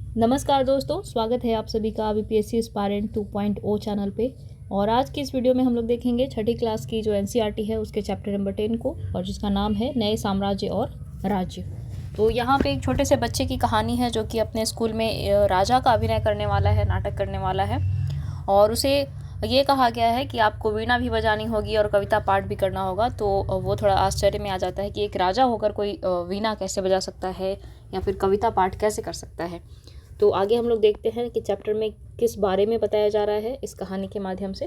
नमस्कार दोस्तों, स्वागत है आप सभी का बीपीएससी एस्पायरेंट 2.0 चैनल पे। और आज की इस वीडियो में हम लोग देखेंगे छठी क्लास की जो एनसीईआरटी है उसके चैप्टर नंबर 10 को, और जिसका नाम है नए साम्राज्य और राज्य। तो यहाँ पे एक छोटे से बच्चे की कहानी है जो कि अपने स्कूल में राजा का अभिनय करने वाला है, नाटक करने वाला है। और उसे ये कहा गया है कि आपको वीणा भी बजानी होगी और कविता पाठ भी करना होगा। तो वो थोड़ा आश्चर्य में आ जाता है कि एक राजा होकर कोई वीणा कैसे बजा सकता है या फिर कविता पाठ कैसे कर सकता है। तो आगे हम लोग देखते हैं कि चैप्टर में किस बारे में बताया जा रहा है इस कहानी के माध्यम से।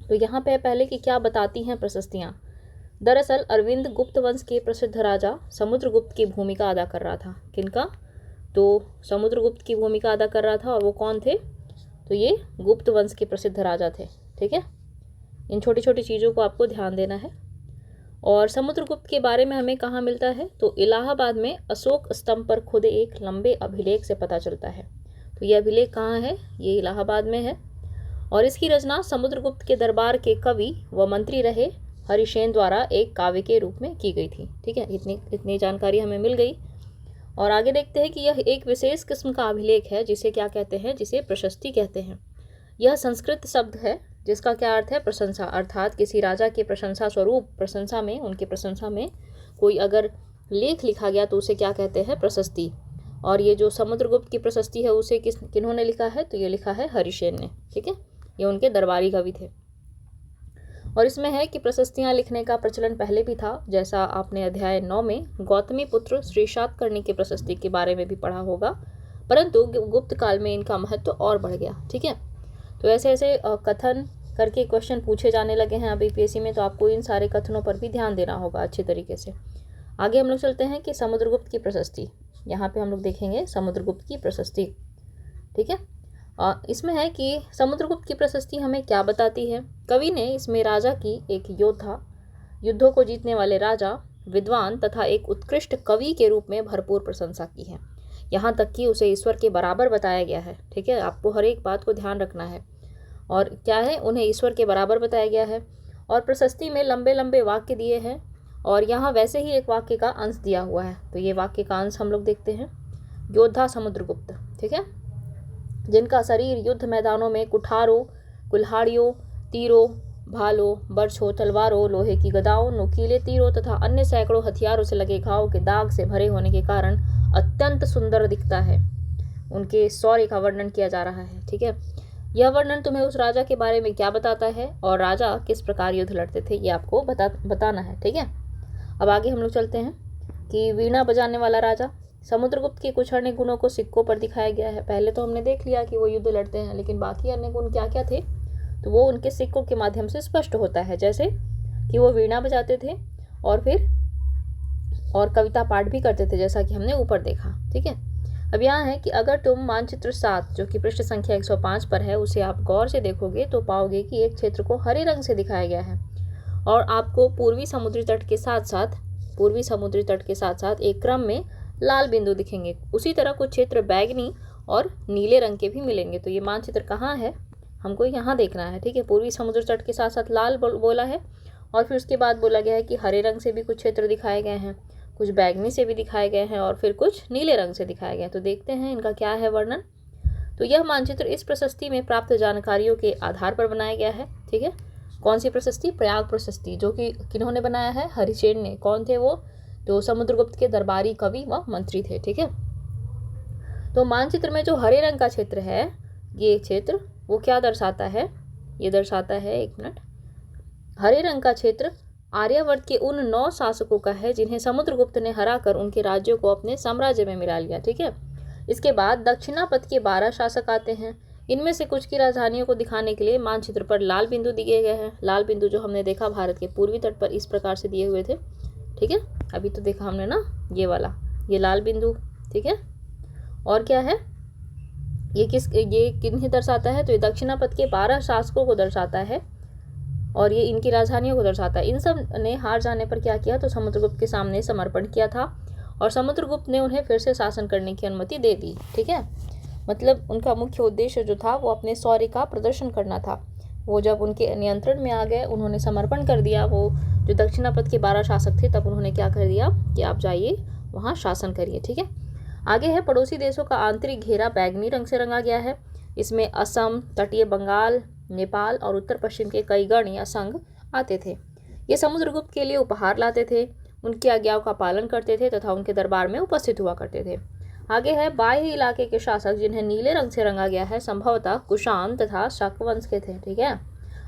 तो यहाँ पे पहले कि क्या बताती हैं प्रशस्तियाँ। दरअसल अरविंद गुप्त वंश के प्रसिद्ध राजा समुद्रगुप्त की भूमिका अदा कर रहा था। किनका? तो समुद्रगुप्त की भूमिका अदा कर रहा था। और वो कौन थे? तो ये गुप्त वंश के प्रसिद्ध राजा थे। ठीक है, इन छोटी छोटी चीज़ों को आपको ध्यान देना है। और समुद्रगुप्त के बारे में हमें कहाँ मिलता है? तो इलाहाबाद में अशोक स्तंभ पर खुदे एक लंबे अभिलेख से पता चलता है। तो ये अभिलेख कहाँ है? ये इलाहाबाद में है। और इसकी रचना समुद्रगुप्त के दरबार के कवि व मंत्री रहे हरिसेन द्वारा एक काव्य के रूप में की गई थी। ठीक है, इतनी जानकारी हमें मिल गई। और आगे देखते हैं कि यह एक विशेष किस्म का अभिलेख है जिसे क्या कहते हैं? जिसे प्रशस्ति कहते हैं। यह संस्कृत शब्द है जिसका क्या अर्थ है? प्रशंसा। अर्थात किसी राजा के प्रशंसा स्वरूप, प्रशंसा में, उनके प्रशंसा में कोई अगर लेख लिखा गया तो उसे क्या कहते हैं? प्रशस्ति। और ये जो समुद्रगुप्त की प्रशस्ति है उसे किन्होंने लिखा है? तो ये लिखा है हरिसेन ने। ठीक है, ये उनके दरबारी कवि थे। और इसमें है कि प्रशस्तियाँ लिखने का प्रचलन पहले भी था, जैसा आपने अध्याय 9 में गौतमी पुत्र श्री शातकर्णी की प्रशस्ति के बारे में भी पढ़ा होगा, परंतु गुप्त काल में इनका महत्व और बढ़ गया। ठीक है, तो ऐसे ऐसे कथन करके क्वेश्चन पूछे जाने लगे हैं अभी यूपीएससी में, तो आपको इन सारे कथनों पर भी ध्यान देना होगा अच्छे तरीके से। आगे हम लोग चलते हैं कि समुद्रगुप्त की प्रशस्ति। यहाँ पे हम लोग देखेंगे समुद्रगुप्त की प्रशस्ति। ठीक है, इसमें है कि समुद्रगुप्त की प्रशस्ति हमें क्या बताती है। कवि ने इसमें राजा की एक योद्धा, युद्धों को जीतने वाले राजा, विद्वान तथा एक उत्कृष्ट कवि के रूप में भरपूर प्रशंसा की है। यहाँ तक कि उसे ईश्वर के बराबर बताया गया है। ठीक है, आपको हर एक बात को ध्यान रखना है। और क्या है? उन्हें ईश्वर के बराबर बताया गया है। और प्रशस्ति में लंबे लंबे वाक्य दिए हैं, और यहाँ वैसे ही एक वाक्य का अंश दिया हुआ है। तो ये वाक्य का अंश हम लोग देखते हैं। योद्धा समुद्रगुप्त, ठीक है, जिनका शरीर युद्ध मैदानों में कुठारों, कुल्हाड़ियों, तीरों, भालों, बर्छों, तलवारों, लोहे की गदाओं, नुकीले तीरों तथा अन्य सैकड़ों हथियारों से लगे घावों के दाग से भरे होने के कारण अत्यंत सुंदर दिखता है। उनके शौर्य का वर्णन किया जा रहा है। ठीक है, यह वर्णन तुम्हें उस राजा के बारे में क्या बताता है और राजा किस प्रकार युद्ध लड़ते थे, ये आपको बताना है। ठीक है, अब आगे हम लोग चलते हैं कि वीणा बजाने वाला राजा। समुद्रगुप्त के कुछ अन्य गुणों को सिक्कों पर दिखाया गया है। पहले तो हमने देख लिया कि वो युद्ध लड़ते हैं, लेकिन बाकी अन्य गुण क्या क्या थे तो वो उनके सिक्कों के माध्यम से स्पष्ट होता है। जैसे कि वो वीणा बजाते थे और फिर कविता पाठ भी करते थे, जैसा कि हमने ऊपर देखा। ठीक है, अब यहाँ है कि अगर तुम मानचित्र 7 जो कि पृष्ठ संख्या 105 पर है उसे आप गौर से देखोगे तो पाओगे कि एक क्षेत्र को हरे रंग से दिखाया गया है, और आपको पूर्वी समुद्री तट के साथ साथ एक क्रम में लाल बिंदु दिखेंगे। उसी तरह कुछ क्षेत्र बैगनी और नीले रंग के भी मिलेंगे। तो ये मानचित्र कहाँ है? हमको यहाँ देखना है। ठीक है, पूर्वी समुद्र तट के साथ साथ लाल बोला है, और फिर उसके बाद बोला गया है कि हरे रंग से भी कुछ क्षेत्र दिखाए गए हैं, कुछ बैगनी से भी दिखाए गए हैं, और फिर कुछ नीले रंग से दिखाए गए हैं। तो देखते हैं इनका क्या है वर्णन। तो यह मानचित्र इस प्रशस्ति में प्राप्त जानकारियों के आधार पर बनाया गया है। ठीक है, कौन सी प्रशस्ति? प्रयाग प्रशस्ति, जो कि किन्होंने बनाया है? हरिसेन ने। कौन थे वो? तो समुद्रगुप्त के दरबारी कवि व मंत्री थे। ठीक है, तो मानचित्र में जो हरे रंग का क्षेत्र है, ये क्षेत्र वो क्या दर्शाता है? ये दर्शाता है, एक मिनट, हरे रंग का क्षेत्र आर्यावर्त के उन 9 शासकों का है जिन्हें समुद्रगुप्त ने हराकर उनके राज्यों को अपने साम्राज्य में मिला लिया। ठीक है, इसके बाद दक्षिणापथ के 12 शासक आते हैं। इनमें से कुछ की राजधानियों को दिखाने के लिए मानचित्र पर लाल बिंदु दिए गए हैं। लाल बिंदु जो हमने देखा भारत के पूर्वी तट पर इस प्रकार से दिए हुए थे। ठीक है, अभी तो देखा हमने ना ये वाला, ये लाल बिंदु। ठीक है, और क्या है? ये किन्हें दर्शाता है? तो ये दक्षिणापथ के 12 शासकों को दर्शाता है, और ये इनकी राजधानियों को दर्शाता है। इन सब ने हार जाने पर क्या किया? तो समुद्रगुप्त के सामने समर्पण किया था, और समुद्रगुप्त ने उन्हें फिर से शासन करने की अनुमति दे दी। ठीक है, मतलब उनका मुख्य उद्देश्य जो था वो अपने शौर्य का प्रदर्शन करना था। वो जब उनके नियंत्रण में आ गए, उन्होंने समर्पण कर दिया, वो जो दक्षिणापथ के 12 शासक थे, तब उन्होंने क्या कर दिया कि आप जाइए वहाँ शासन करिए। ठीक है, आगे है पड़ोसी देशों का आंतरिक घेरा बैंगनी रंग से रंगा गया है। इसमें असम, तटीय बंगाल, नेपाल और उत्तर पश्चिम के कई गण या संघ आते थे। ये समुद्रगुप्त के लिए उपहार लाते थे, उनकी आज्ञाओं का पालन करते थे तथा उनके दरबार में उपस्थित हुआ करते थे। आगे है बाह्य इलाके के शासक जिन्हें नीले रंग से रंगा गया है, संभवतः कुषाण तथा शक वंश के थे। ठीक है,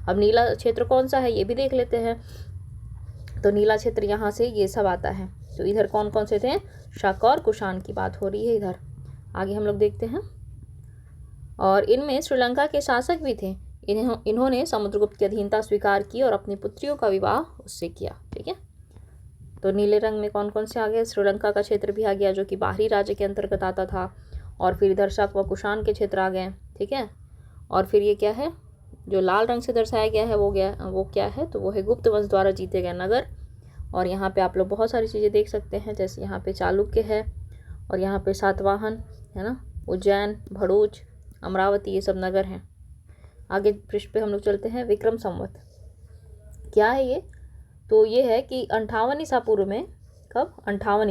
अब नीला क्षेत्र कौन सा है ये भी देख लेते हैं। तो नीला क्षेत्र यहाँ से ये सब आता है। तो इधर कौन कौन से थे, शक और कुषाण की बात हो रही है इधर। आगे हम लोग देखते हैं, और इनमें श्रीलंका के शासक भी थे। इन्होंने समुद्रगुप्त की अधीनता स्वीकार की और अपनी पुत्रियों का विवाह उससे किया। ठीक है, तो नीले रंग में कौन कौन से आ गए, श्रीलंका का क्षेत्र भी आ गया जो कि बाहरी राज्य के अंतर्गत आता था, और फिर इधर शक व कुषाण के क्षेत्र आ गए। ठीक है, और फिर ये क्या है जो लाल रंग से दर्शाया गया है वो क्या है, तो वो है गुप्त वंश द्वारा जीते गए नगर। और यहाँ पे आप लोग बहुत सारी चीज़ें देख सकते हैं, जैसे यहाँ पे चालुक्य है, और यहाँ पे सातवाहन है ना, उज्जैन, भरूच, अमरावती, ये सब नगर हैं। आगे पृष्ठ पे हम लोग चलते हैं। विक्रम संवत क्या है ये, तो ये है कि 58 ईसा पूर्व में, कब 58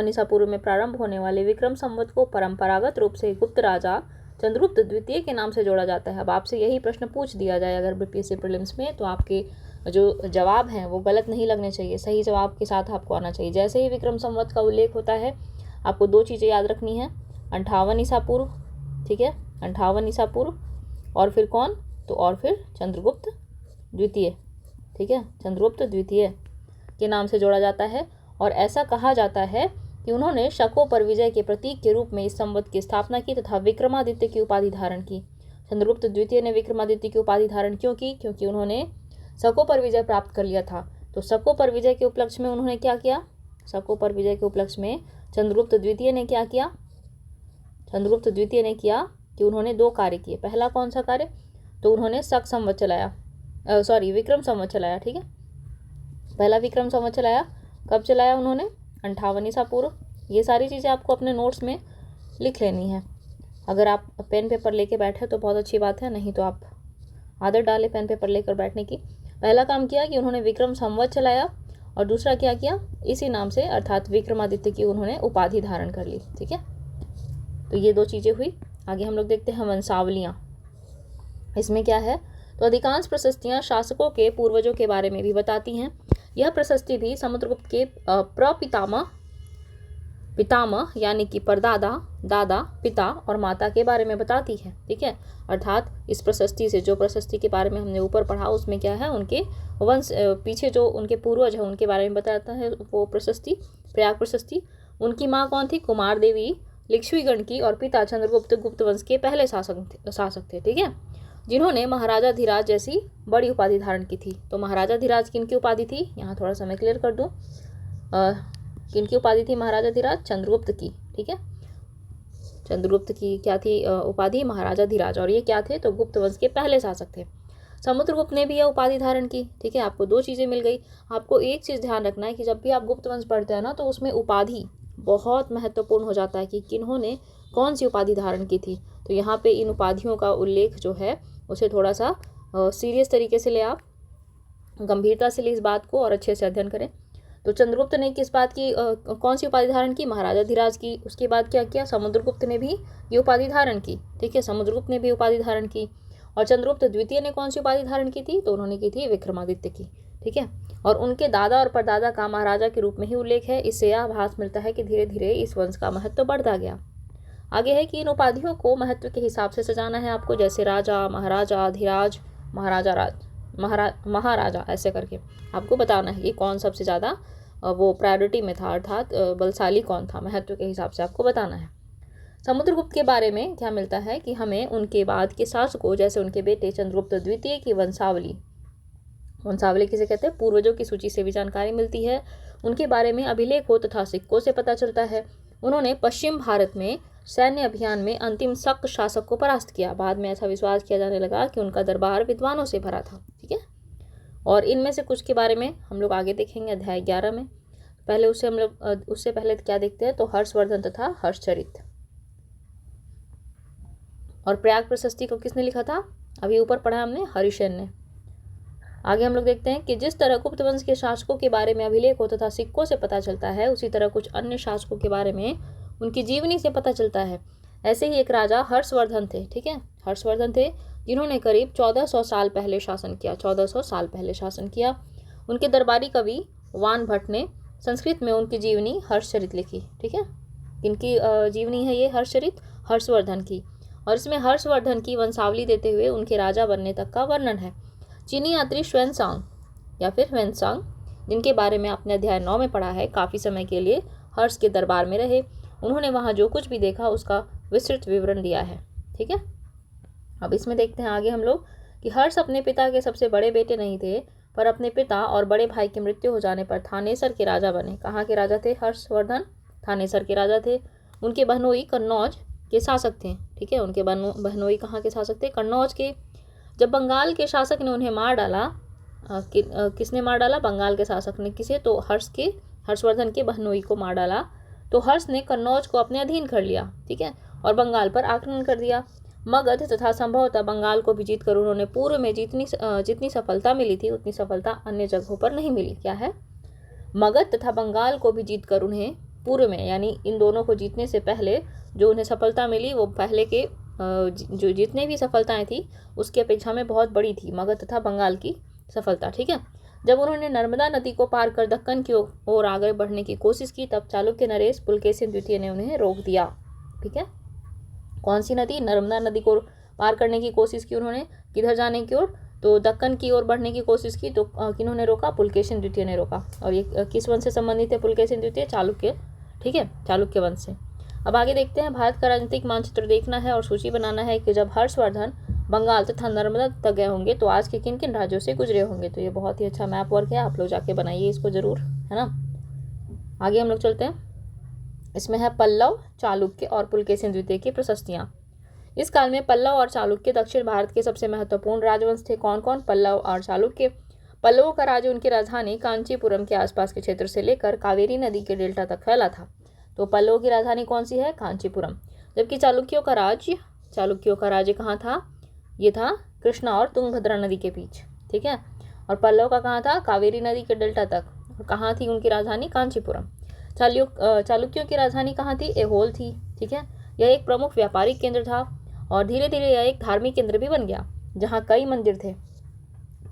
ईसा पूर्व में प्रारंभ होने वाले विक्रम संवत को परंपरागत रूप से गुप्त राजा चंद्रगुप्त द्वितीय के नाम से जोड़ा जाता है। अब आपसे यही प्रश्न पूछ दिया जाए अगर बीपीएससी प्रीलिम्स में, तो आपके जो जवाब हैं वो गलत नहीं लगने चाहिए, सही जवाब के साथ आपको आना चाहिए। जैसे ही विक्रम संवत का उल्लेख होता है आपको दो चीज़ें याद रखनी है, 58 ईसा पूर्व, ठीक है, 58 ईसा पूर्व, और फिर कौन, तो और फिर चंद्रगुप्त द्वितीय। ठीक है, चंद्रगुप्त द्वितीय के नाम से जोड़ा जाता है। और ऐसा कहा जाता है कि उन्होंने शकों पर विजय के प्रतीक के रूप में इस संवत की स्थापना की तथा विक्रमादित्य की उपाधि धारण की। चंद्रगुप्त द्वितीय ने विक्रमादित्य की उपाधि धारण क्यों की, क्योंकि उन्होंने शकों पर विजय प्राप्त कर लिया था। तो शकों पर विजय के उपलक्ष्य में उन्होंने क्या किया, शकों पर विजय के उपलक्ष्य में चंद्रगुप्त द्वितीय ने क्या किया, चंद्रगुप्त द्वितीय ने किया कि उन्होंने दो कार्य किए। पहला कौन सा कार्य, तो उन्होंने शक संवत चलाया, विक्रम संवत चलाया। ठीक है, पहला विक्रम संवत चलाया। कब चलाया उन्होंने, 58 ईसा पूर्व। ये सारी चीज़ें आपको अपने नोट्स में लिख लेनी है। अगर आप पेन पेपर लेके बैठे तो बहुत अच्छी बात है, नहीं तो आप आदत डालें पेन पेपर लेकर बैठने की। पहला काम किया कि उन्होंने विक्रम संवत चलाया, और दूसरा क्या किया, इसी नाम से अर्थात विक्रमादित्य की उन्होंने उपाधि धारण कर ली। ठीक है, तो ये दो चीज़ें हुई। आगे हम लोग देखते हैं वंशावलियाँ। इसमें क्या है, तो अधिकांश प्रशस्तियाँ शासकों के पूर्वजों के बारे में भी बताती हैं। यह प्रशस्ति भी समुद्रगुप्त के पितामह यानी कि परदादा, दादा, पिता और माता के बारे में बताती है। ठीक है, अर्थात इस प्रशस्ति से, जो प्रशस्ति के बारे में हमने ऊपर पढ़ा उसमें क्या है, उनके वंश पीछे जो उनके पूर्वज हैं उनके बारे में बताता है वो प्रशस्ति, प्रयाग प्रशस्ति। उनकी माँ कौन थी, कुमार देवी लिच्छवीगण की, और पिता चंद्रगुप्त गुप्त वंश के पहले शासक थे। ठीक है, जिन्होंने महाराजा धीराज जैसी बड़ी उपाधि धारण की थी। तो महाराजा धीराज किनकी उपाधि थी, यहाँ थोड़ा सा मैं क्लियर कर दूँ, किनकी उपाधि थी महाराजा धीराज, चंद्रगुप्त की। ठीक है, चंद्रगुप्त की क्या थी उपाधि, महाराजा धीराज, और ये क्या थे, तो गुप्त वंश के पहले शासक थे। समुद्रगुप्त ने भी यह उपाधि धारण की। ठीक है, आपको दो चीज़ें मिल गई। आपको एक चीज़ ध्यान रखना है कि जब भी आप गुप्त वंश पढ़ते हैं ना, तो उसमें उपाधि बहुत महत्वपूर्ण हो जाता है कि किन्होंने कौन सी उपाधि धारण की थी। तो यहाँ पे इन उपाधियों का उल्लेख जो है उसे थोड़ा सा सीरियस तरीके से ले, आप गंभीरता से ले इस बात को और अच्छे से अध्ययन करें। तो चंद्रगुप्त ने किस बात की कौन सी उपाधि धारण की, महाराजा धीराज की। उसके बाद क्या किया, समुद्रगुप्त ने भी ये उपाधि धारण की। ठीक है, समुद्रगुप्त ने भी उपाधि धारण की। और चंद्रगुप्त द्वितीय ने कौन सी उपाधि धारण की थी, तो उन्होंने की थी विक्रमादित्य की। ठीक है, और उनके दादा और परदादा का महाराजा के रूप में ही उल्लेख है। इससे यह आभास मिलता है कि धीरे धीरे इस वंश का महत्व बढ़ता गया। आगे है कि इन उपाधियों को महत्व के हिसाब से सजाना है आपको, जैसे राजा, महाराजा, धीराज, महाराजा, ऐसे करके आपको बताना है कि कौन सबसे ज़्यादा वो प्रायोरिटी में था, अर्थात बलशाली कौन था, महत्व के हिसाब से आपको बताना है। समुद्रगुप्त के बारे में क्या मिलता है कि हमें उनके बाद के शासकों जैसे उनके बेटे चंद्रगुप्त द्वितीय की वंशावली किसे कहते हैं, पूर्वजों की सूची से भी जानकारी मिलती है। उनके बारे में अभिलेखों तथा सिक्कों से पता चलता है। उन्होंने पश्चिम भारत में सैन्य अभियान में अंतिम शक शासक को परास्त किया। बाद में ऐसा विश्वास किया जाने लगा कि उनका दरबार विद्वानों से भरा था। ठीक है, और इनमें से कुछ के बारे में हम लोग आगे देखेंगे अध्याय 11 में। पहले उससे पहले क्या देखते हैं, तो हर्षवर्धन तथा हर्षचरित। और प्रयाग प्रशस्ति को किसने लिखा था, अभी ऊपर पढ़ा हमने, हरिसेन ने। आगे हम लोग देखते हैं कि जिस तरह गुप्त वंश के शासकों के बारे में अभिलेखों तथा सिक्कों से पता चलता है, उसी तरह कुछ अन्य शासकों के बारे में उनकी जीवनी से पता चलता है। ऐसे ही एक राजा हर्षवर्धन थे, ठीक है, हर्षवर्धन थे, जिन्होंने करीब 1400 साल पहले शासन किया, 1400 साल पहले शासन किया। उनके दरबारी कवि वान भट्ट ने संस्कृत में उनकी जीवनी हर्षचरित लिखी, ठीक है। इनकी जीवनी है ये हर्षचरित, हर्षवर्धन की, और इसमें हर्षवर्धन की वंशावली देते हुए उनके राजा बनने तक का वर्णन है। चीनी यात्री श्वेनसांग या फिर ह्वेनसांग, जिनके बारे में आपने अध्याय 9 में पढ़ा है, काफ़ी समय के लिए हर्ष के दरबार में रहे। उन्होंने वहाँ जो कुछ भी देखा उसका विस्तृत विवरण दिया है, ठीक है। अब इसमें देखते हैं आगे हम लोग कि हर्ष अपने पिता के सबसे बड़े बेटे नहीं थे, पर अपने पिता और बड़े भाई की मृत्यु हो जाने पर थानेसर के राजा बने। कहाँ के राजा थे हर्षवर्धन? थानेसर के राजा थे। उनके बहनोई कन्नौज के शासक थे, ठीक है। उनके बहनोई कहाँ के शासक थे? कन्नौज के। जब बंगाल के शासक ने उन्हें मार डाला, किसने मार डाला? बंगाल के शासक ने। किसे? तो हर्षवर्धन के बहनोई को मार डाला। तो हर्ष ने कन्नौज को अपने अधीन कर लिया, ठीक है, और बंगाल पर आक्रमण कर दिया। मगध तथा संभवतः बंगाल को भी जीतकर उन्होंने पूर्व में जितनी सफलता मिली थी उतनी सफलता अन्य जगहों पर नहीं मिली। क्या है? मगध तथा बंगाल को भी जीतकर उन्हें पूर्व में, यानी इन दोनों को जीतने से पहले जो उन्हें सफलता मिली वो पहले के जो जितने भी सफलताएं थी उसकी अपेक्षा में बहुत बड़ी थी, मगध तथा बंगाल की सफलता, ठीक है। जब उन्होंने नर्मदा नदी को पार कर दक्कन की ओर आगे बढ़ने की कोशिश की, तब चालुक्य नरेश पुलकेशिन द्वितीय ने उन्हें रोक दिया, ठीक है। कौन सी नदी? नर्मदा नदी को पार करने की कोशिश की उन्होंने, किधर जाने की ओर? तो दक्कन की ओर बढ़ने की कोशिश की, तो किन्होंने रोका? पुलकेशिन द्वितीय ने रोका। और ये किस वंश से संबंधित है पुलकेशिन द्वितीय? चालुक्य, ठीक है, चालुक्य वंश से। अब आगे देखते हैं, भारत का राजनीतिक मानचित्र देखना है और सूची बनाना है कि जब हर्षवर्धन बंगाल तथा नर्मदा तक गए होंगे तो आज के किन किन राज्यों से गुजरे होंगे। तो ये बहुत ही अच्छा मैप वर्क है, आप लोग जाके बनाइए इसको जरूर, है ना। आगे हम लोग चलते हैं, इसमें है पल्लव, चालुक्य और पुलकेशिन द्वितीय की प्रशस्तियाँ। इस काल में पल्लव और चालुक्य दक्षिण भारत के सबसे महत्वपूर्ण राजवंश थे। कौन कौन? पल्लव और चालुक्य। पल्लवों का राज्य उनकी राजधानी कांचीपुरम के आसपास के क्षेत्र से लेकर कावेरी नदी के डेल्टा तक फैला था। तो पल्लवों की राजधानी कौन सी है? कांचीपुरम। जबकि चालुक्यों का राज्य कहाँ था? ये था कृष्णा और तुंगभद्रा नदी के बीच, ठीक है। और पल्लव का कहाँ था? कावेरी नदी के डेल्टा तक। और कहाँ थी उनकी राजधानी? कांचीपुरम। चालुक्यों की राजधानी कहाँ थी? ऐहोल थी, ठीक है। यह एक प्रमुख व्यापारिक केंद्र था और धीरे धीरे यह एक धार्मिक केंद्र भी बन गया, जहाँ कई मंदिर थे।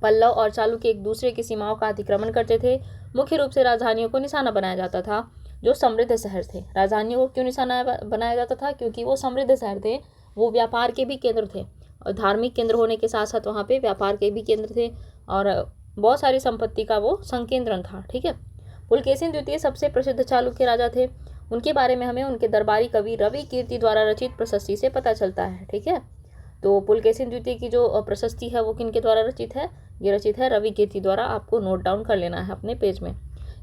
पल्लव और चालुक्य एक दूसरे की सीमाओं का अतिक्रमण करते थे। मुख्य रूप से राजधानियों को निशाना बनाया जाता था जो समृद्ध शहर थे। राजधानियों को क्यों निशाना बनाया जाता था? क्योंकि वो समृद्ध शहर थे, वो व्यापार के भी केंद्र थे, और धार्मिक केंद्र होने के साथ साथ वहाँ पे व्यापार के भी केंद्र थे, और बहुत सारी संपत्ति का वो संकेंद्रण था, ठीक है। पुलकेशिन द्वितीय सबसे प्रसिद्ध चालुक्य राजा थे। उनके बारे में हमें उनके दरबारी कवि रवि कीर्ति द्वारा रचित प्रशस्ति से पता चलता है, ठीक है। तो पुलकेशिन द्वितीय की जो प्रशस्ति है वो किनके द्वारा रचित है? ये रचित है रवि कीर्ति द्वारा। आपको नोट डाउन कर लेना है अपने पेज में।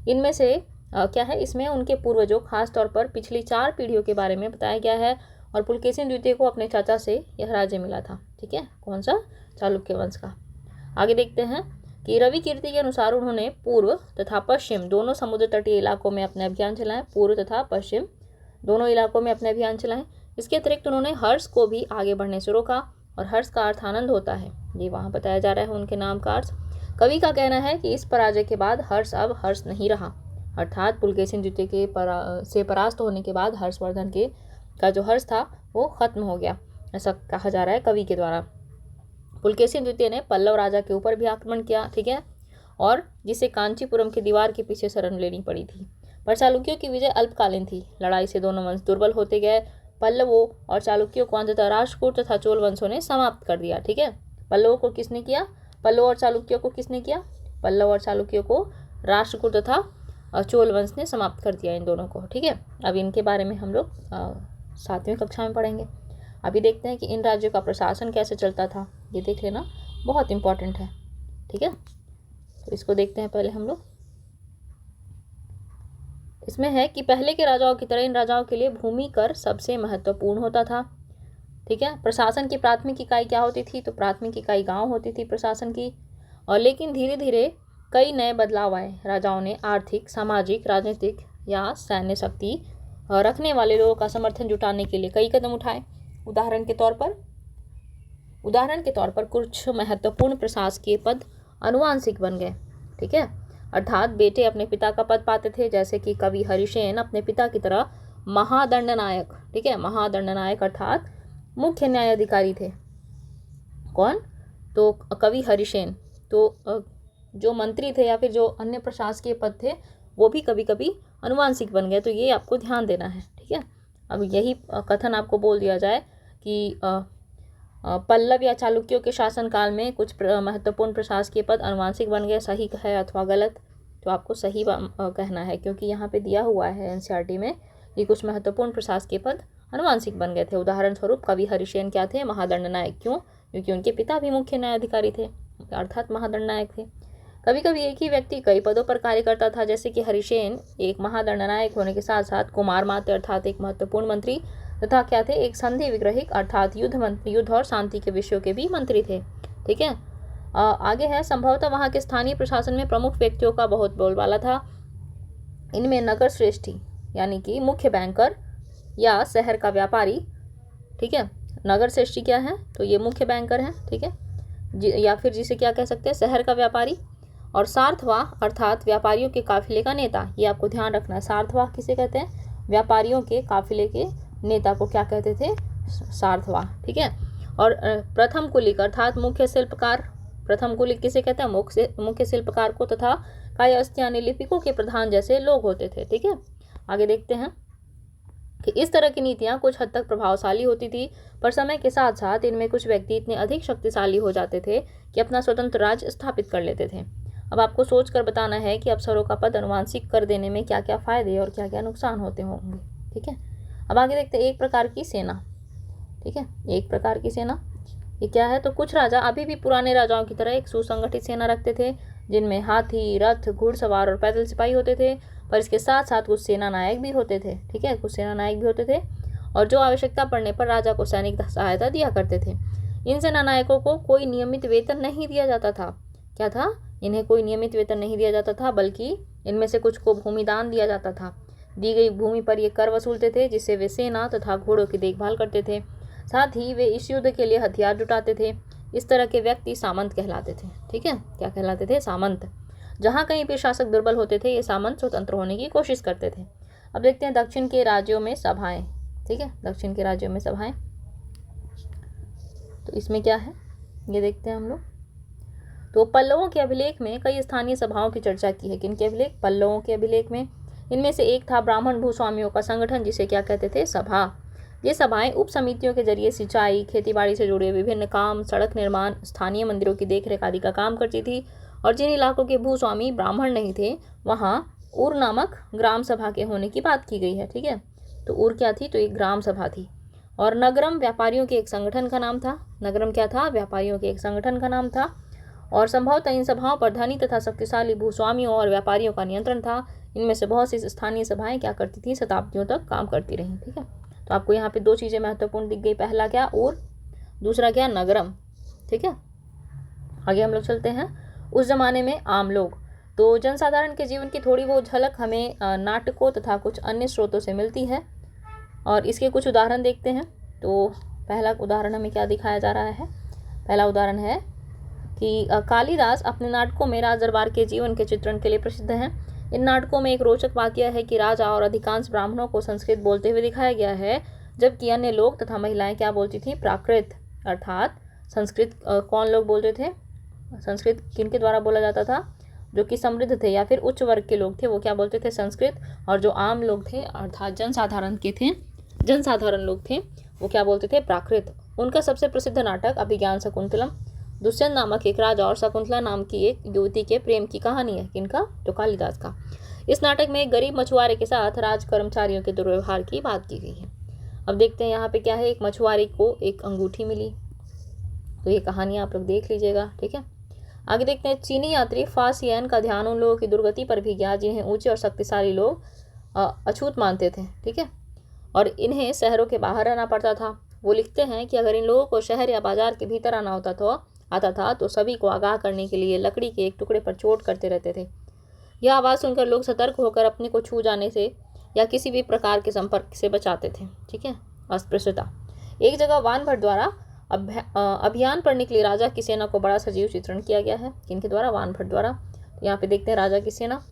इनमें से क्या है? इसमें उनके पूर्वजों, खास तौर पर पिछली 4 पीढ़ियों के बारे में बताया गया है। और पुलकेशिन द्वितीय को अपने चाचा से यह राज्य मिला था, ठीक है। कौन सा? चालुक्य वंश का। आगे देखते हैं कि रवि कीर्ति के अनुसार उन्होंने पूर्व तथा पश्चिम दोनों समुद्र तटीय इलाकों में अपने अभियान चलाए। पूर्व तथा पश्चिम दोनों इलाकों में अपने अभियान चलाए। इसके अतिरिक्त उन्होंने हर्ष को भी आगे बढ़ने से रोका, और हर्ष का अर्थ आनंद होता है, ये वहाँ बताया जा रहा है उनके नाम का अर्थ। कवि का कहना है कि इस पराजय के बाद हर्ष अब हर्ष नहीं रहा, अर्थात पुलकेशिन द्वितीय के से परास्त होने के बाद हर्षवर्धन का जो हर्ष था वो खत्म हो गया, ऐसा कहा जा रहा है कवि के द्वारा। पुलकेशिन द्वितीय ने पल्लव राजा के ऊपर भी आक्रमण किया, ठीक है, और जिसे कांचीपुरम की दीवार के पीछे शरण लेनी पड़ी थी। पर चालुक्यों की विजय अल्पकालीन थी। लड़ाई से दोनों वंश दुर्बल होते गए। पल्लवों और चालुक्यों को अंततः राष्ट्रकूट तथा चोल वंशों ने समाप्त कर दिया, ठीक है। पल्लवों को किसने किया? पल्लव और चालुक्यों को किसने किया? पल्लव और चालुक्यों को राष्ट्रकूट तथा चोल वंश ने समाप्त कर दिया इन दोनों को, ठीक है। अब इनके बारे में हम लोग 7वीं कक्षा में पढ़ेंगे। अभी देखते हैं कि इन राज्यों का प्रशासन कैसे चलता था, ये देख लेना, बहुत इंपॉर्टेंट है, ठीक है। तो इसको देखते हैं पहले हम लोग। इसमें है कि पहले के राजाओं की तरह इन राजाओं के लिए भूमि कर सबसे महत्वपूर्ण होता था, ठीक है। प्रशासन की प्राथमिक इकाई क्या होती थी? तो प्राथमिक इकाई गांव होती थी प्रशासन की। और लेकिन धीरे धीरे कई नए बदलाव आए। राजाओं ने आर्थिक, सामाजिक, राजनीतिक या सैन्य शक्ति रखने वाले लोगों का समर्थन जुटाने के लिए कई कदम उठाए। उदाहरण के तौर पर कुछ महत्वपूर्ण प्रशासकीय पद अनुवांशिक बन गए, ठीक है, अर्थात बेटे अपने पिता का पद पाते थे, जैसे कि कवि हरिसेन अपने पिता की तरह महादंडनायक, ठीक है, महादंडनायक अर्थात मुख्य न्यायाधिकारी थे। कौन? तो कवि हरिसेन। तो जो मंत्री थे या फिर जो अन्य प्रशासकीय पद थे वो भी कभी कभी अनुवांशिक बन गए, तो ये आपको ध्यान देना है, ठीक है। अब यही कथन आपको बोल दिया जाए कि पल्लव या चालुक्यों के शासनकाल में कुछ महत्वपूर्ण प्रशासकीय पद अनुवांशिक बन गए, सही है अथवा गलत, तो आपको सही कहना है, क्योंकि यहाँ पे दिया हुआ है एनसीईआरटी में कि कुछ महत्वपूर्ण प्रशासकीय पद अनुवांशिक बन गए थे। उदाहरण स्वरूप कवि हरिसेन क्या थे? महादंडनायक। क्यों? क्योंकि उनके पिता भी मुख्य न्यायाधिकारी थे, अर्थात महादंडनायक थे। कभी कभी एक ही व्यक्ति कई पदों पर कार्य करता था, जैसे कि हरिसेन एक महादंडनायक होने के साथ साथ कुमार मात्य अर्थात एक महत्वपूर्ण मंत्री तथा क्या थे? एक संधि विग्रहिक अर्थात युद्ध और शांति के विषयों के भी मंत्री थे, ठीक है। आगे है, संभवतः वहाँ के स्थानीय प्रशासन में प्रमुख व्यक्तियों का बहुत बोलबाला था। इनमें नगर श्रेष्ठी यानी कि मुख्य बैंकर या शहर का व्यापारी, ठीक है। नगर श्रेष्ठी क्या है? तो ये मुख्य बैंकर हैं, ठीक है, या फिर जिसे क्या कह सकते हैं? शहर का व्यापारी। और सार्थवाह अर्थात व्यापारियों के काफिले का नेता, ये आपको ध्यान रखना है। सार्थवाह किसे कहते हैं? व्यापारियों के काफिले के नेता को क्या कहते थे? सार्थवाह, ठीक है। और प्रथम कुलिक अर्थात मुख्य शिल्पकार, प्रथम कुलिक किसे कहते हैं? मुख्य शिल्पकार को, तथा कायस्थ यानी लिपिकों के प्रधान जैसे लोग होते थे, ठीक है। आगे देखते हैं कि इस तरह की नीतियां कुछ हद तक प्रभावशाली होती थी, पर समय के साथ साथ इनमें कुछ व्यक्ति इतने अधिक शक्तिशाली हो जाते थे कि अपना स्वतंत्र राज्य स्थापित कर लेते थे। अब आपको सोचकर बताना है कि अफसरों का पद अनुवांशिक कर देने में क्या क्या फायदे और क्या क्या नुकसान होते होंगे, ठीक है। अब आगे देखते हैं एक प्रकार की सेना, ठीक है। एक प्रकार की सेना ये क्या है? तो कुछ राजा अभी भी पुराने राजाओं की तरह एक सुसंगठित सेना रखते थे, जिनमें हाथी, रथ, घुड़सवार और पैदल सिपाही होते थे, पर इसके साथ साथ कुछ सेना नायक भी होते थे, ठीक है, कुछ सेना नायक भी होते थे, और जो आवश्यकता पड़ने पर राजा को सैनिक सहायता दिया करते थे। इन सेना नायकों को कोई नियमित वेतन नहीं दिया जाता था। क्या था? इन्हें कोई नियमित वेतन नहीं दिया जाता था, बल्कि इनमें से कुछ को भूमिदान दिया जाता था। दी गई भूमि पर ये कर वसूलते थे, जिससे वे सेना तथा घोड़ों की देखभाल करते थे। साथ ही वे इस युद्ध के लिए हथियार जुटाते थे। इस तरह के व्यक्ति सामंत कहलाते थे, ठीक है। क्या कहलाते थे? सामंत। जहाँ कहीं भी शासक दुर्बल होते थे, ये सामंत स्वतंत्र होने की कोशिश करते थे। अब देखते हैं दक्षिण के राज्यों में सभाएं, ठीक है, दक्षिण के राज्यों में सभाएं। तो इसमें क्या है ये देखते हैं हम लोग। तो पल्लवों के अभिलेख में कई स्थानीय सभाओं की चर्चा की है। किनके अभिलेख? पल्लवों के अभिलेख में। इनमें से एक था ब्राह्मण भूस्वामियों का संगठन, जिसे क्या कहते थे? सभा। ये सभाएं उप समितियों के जरिए सिंचाई, खेतीबाड़ी से जुड़े विभिन्न काम, सड़क निर्माण, स्थानीय मंदिरों की देखरेख आदि का काम करती थी। और जिन इलाकों के भूस्वामी ब्राह्मण नहीं थे, वहाँ उर नामक ग्राम सभा के होने की बात की गई है, ठीक है। तो उर क्या थी? तो एक ग्राम सभा थी। और नगरम व्यापारियों के एक संगठन का नाम था। नगरम क्या था? व्यापारियों के एक संगठन का नाम था। और संभवतः इन सभाओं पर धनी तथा शक्तिशाली भूस्वामियों और व्यापारियों का नियंत्रण था। इनमें से बहुत सी स्थानीय सभाएं क्या करती थी? शताब्दियों तक काम करती रहीं, ठीक है। तो आपको यहाँ पे दो चीज़ें महत्वपूर्ण दिख गई। पहला क्या? उर, दूसरा क्या? नगरम, ठीक है। आगे हम लोग चलते हैं। उस जमाने में आम लोग, तो जनसाधारण के जीवन की थोड़ी बहुत झलक हमें नाटकों तथा कुछ अन्य स्रोतों से मिलती है, और इसके कुछ उदाहरण देखते हैं। तो पहला उदाहरण हमें क्या दिखाया जा रहा है? पहला उदाहरण है कि कालिदास अपने नाटकों में राज दरबार के जीवन के चित्रण के लिए प्रसिद्ध हैं। इन नाटकों में एक रोचक बात यह है कि राजा और अधिकांश ब्राह्मणों को संस्कृत बोलते हुए दिखाया गया है, जबकि अन्य लोग तथा महिलाएं क्या बोलती थी? प्राकृत, अर्थात संस्कृत। कौन लोग बोलते थे? संस्कृत किनके द्वारा बोला जाता था? जो कि समृद्ध थे या फिर उच्च वर्ग के लोग थे, वो क्या बोलते थे? संस्कृत। और जो आम लोग थे अर्थात जनसाधारण लोग थे, वो क्या बोलते थे? प्राकृत। उनका सबसे प्रसिद्ध नाटक अभिज्ञान शकुंतलम दुष्यंत नामक एक राजा और शकुंतला नाम की एक युवती के प्रेम की कहानी है। किनका? तो कालिदास का। इस नाटक में एक गरीब मछुआरे के साथ राज कर्मचारियों के दुर्व्यवहार की बात की गई है। अब देखते हैं यहाँ पे क्या है। एक मछुआरे को एक अंगूठी मिली, तो ये कहानी आप लोग देख लीजिएगा, ठीक है। आगे देखते हैं। चीनी यात्री फासियन का ध्यान उन लोगों की दुर्गति पर भी गया जिन्हें ऊंचे और शक्तिशाली लोग अछूत मानते थे, ठीक है, और इन्हें शहरों के बाहर रहना पड़ता था। वो लिखते हैं कि अगर इन लोगों को शहर या बाजार के भीतर आना आता था तो सभी को आगाह करने के लिए लकड़ी के एक टुकड़े पर चोट करते रहते थे। यह आवाज़ सुनकर लोग सतर्क होकर अपने को छू जाने से या किसी भी प्रकार के संपर्क से बचाते थे, ठीक है। अस्पृश्यता। एक जगह वान भट्ट द्वारा अभियान पर निकली राजा की सेना को बड़ा सजीव चित्रण किया गया है। किनके द्वारा? वान भट्ट द्वारा। तो यहाँ पे देखते हैं राजा की सेना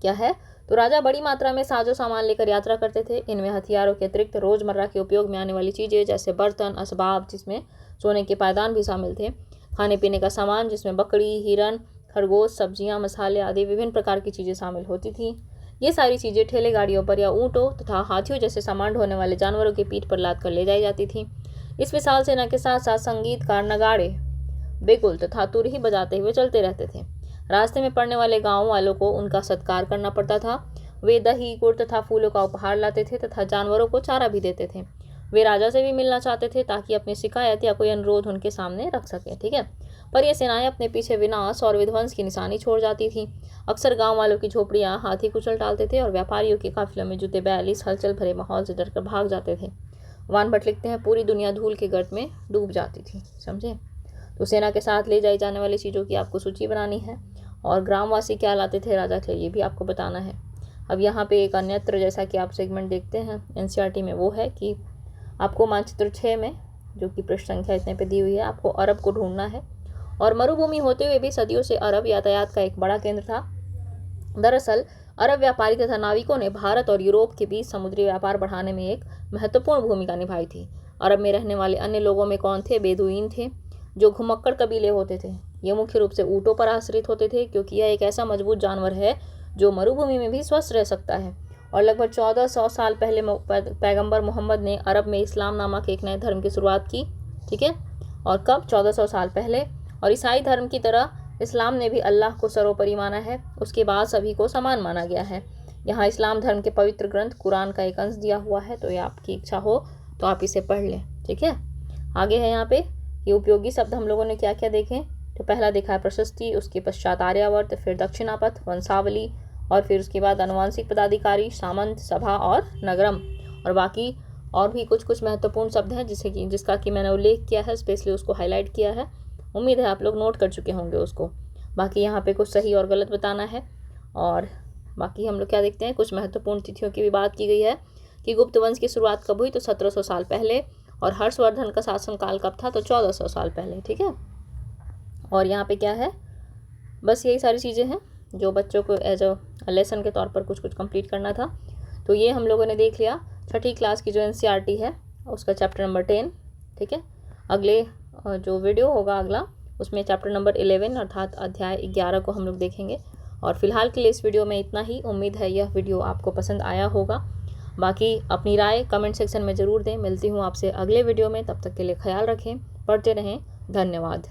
क्या है। तो राजा बड़ी मात्रा में साजो सामान लेकर यात्रा करते थे। इनमें हथियारों के अतिरिक्त रोजमर्रा के उपयोग में आने वाली चीजें जैसे बर्तन, असबाब, जिसमें सोने के पायदान भी शामिल थे, खाने पीने का सामान जिसमें बकरी, हिरन, खरगोश, सब्जियां, मसाले आदि विभिन्न प्रकार की चीजें शामिल होती थीं। ये सारी चीजें ठेले गाड़ियों पर या ऊँटों तथा हाथियों जैसे सामान ढोने वाले जानवरों की पीठ पर लाद कर ले जाई जाती थी। इस विशाल सेना के साथ साथ संगीतकार नगाड़े, बिगुल तथा तुरही बजाते हुए चलते रहते थे। रास्ते में पड़ने वाले गांव वालों को उनका सत्कार करना पड़ता था। वे दही, गुड़ तथा फूलों का उपहार लाते थे तथा जानवरों को चारा भी देते थे। वे राजा से भी मिलना चाहते थे ताकि अपनी शिकायत या कोई अनुरोध उनके सामने रख सके। ठीक है, पर ये सेनाएं अपने पीछे विनाश और विध्वंस की निशानी छोड़ जाती थी। अक्सर गांव वालों की झोपड़ियां हाथी कुचल डालते थे और व्यापारियों के काफिलों में जुटे बैल इस हलचल भरे माहौल से डरकर भाग जाते थे। वान भट्ट लिखते हैं, पूरी दुनिया धूल के गर्त में डूब जाती थी। समझे? तो सेना के साथ ले जाई जाने वाली चीज़ों की आपको सूची बनानी है और ग्रामवासी क्या लाते थे राजा के लिए, ये भी आपको बताना है। अब यहाँ पे एक अन्यत्र जैसा कि आप सेगमेंट देखते हैं एनसीईआरटी में, वो है कि आपको मानचित्र 6 में, जो कि पृष्ठ संख्या इतने पे दी हुई है, आपको अरब को ढूंढना है। और मरुभूमि होते हुए भी सदियों से अरब यातायात का एक बड़ा केंद्र था। दरअसल अरब व्यापारी तथा नाविकों ने भारत और यूरोप के बीच समुद्री व्यापार बढ़ाने में एक महत्वपूर्ण भूमिका निभाई थी। अरब में रहने वाले अन्य लोगों में कौन थे? बेदुइन थे, जो घुमक्कड़ कबीले होते थे। ये मुख्य रूप से ऊँटों पर आश्रित होते थे, क्योंकि यह एक ऐसा मजबूत जानवर है जो मरुभूमि में भी स्वस्थ रह सकता है। और लगभग 1400 साल पहले पैगंबर मोहम्मद ने अरब में इस्लाम नामक एक नए धर्म की शुरुआत की। ठीक है, और कब? 1400 साल पहले। और ईसाई धर्म की तरह इस्लाम ने भी अल्लाह को सर्वोपरि माना है। उसके बाद सभी को समान माना गया है। यहाँ इस्लाम धर्म के पवित्र ग्रंथ कुरान का एक अंश दिया हुआ है, तो ये आपकी इच्छा हो तो आप इसे पढ़ लें। ठीक है, आगे है यहाँ पे ये उपयोगी शब्द हम लोगों ने क्या क्या देखे। तो पहला देखा है प्रशस्ति, उसके पश्चात आर्यावर्त, फिर दक्षिणापथ, वंशावली, और फिर उसके बाद अनुवांशिक पदाधिकारी, सामंत, सभा और नगरम। और बाकी और भी कुछ महत्वपूर्ण शब्द हैं जिसका कि मैंने उल्लेख किया है, स्पेशली उसको हाईलाइट किया है। उम्मीद है आप लोग नोट कर चुके होंगे उसको। बाकी यहाँ पे कुछ सही और गलत बताना है। और बाकी हम लोग क्या देखते हैं, कुछ महत्वपूर्ण तिथियों की भी बात की गई है कि गुप्त वंश की शुरुआत कब हुई, तो 1700 साल पहले। और हर्षवर्धन का शासनकाल कब था, तो 1400 साल पहले। ठीक है, और यहाँ पे क्या है, बस यही सारी चीज़ें हैं जो बच्चों को एज अ लेसन के तौर पर कुछ कंप्लीट करना था। तो ये हम लोगों ने देख लिया छठी क्लास की जो एनसीईआरटी है उसका चैप्टर नंबर 10। ठीक है, अगले जो वीडियो होगा अगला, उसमें चैप्टर नंबर 11 अर्थात अध्याय 11 को हम लोग देखेंगे। और फिलहाल के लिए इस वीडियो में इतना ही। उम्मीद है यह वीडियो आपको पसंद आया होगा। बाकी अपनी राय कमेंट सेक्शन में ज़रूर दें। मिलती हूँ आपसे अगले वीडियो में, तब तक के लिए ख्याल रखें, पढ़ते रहें। धन्यवाद।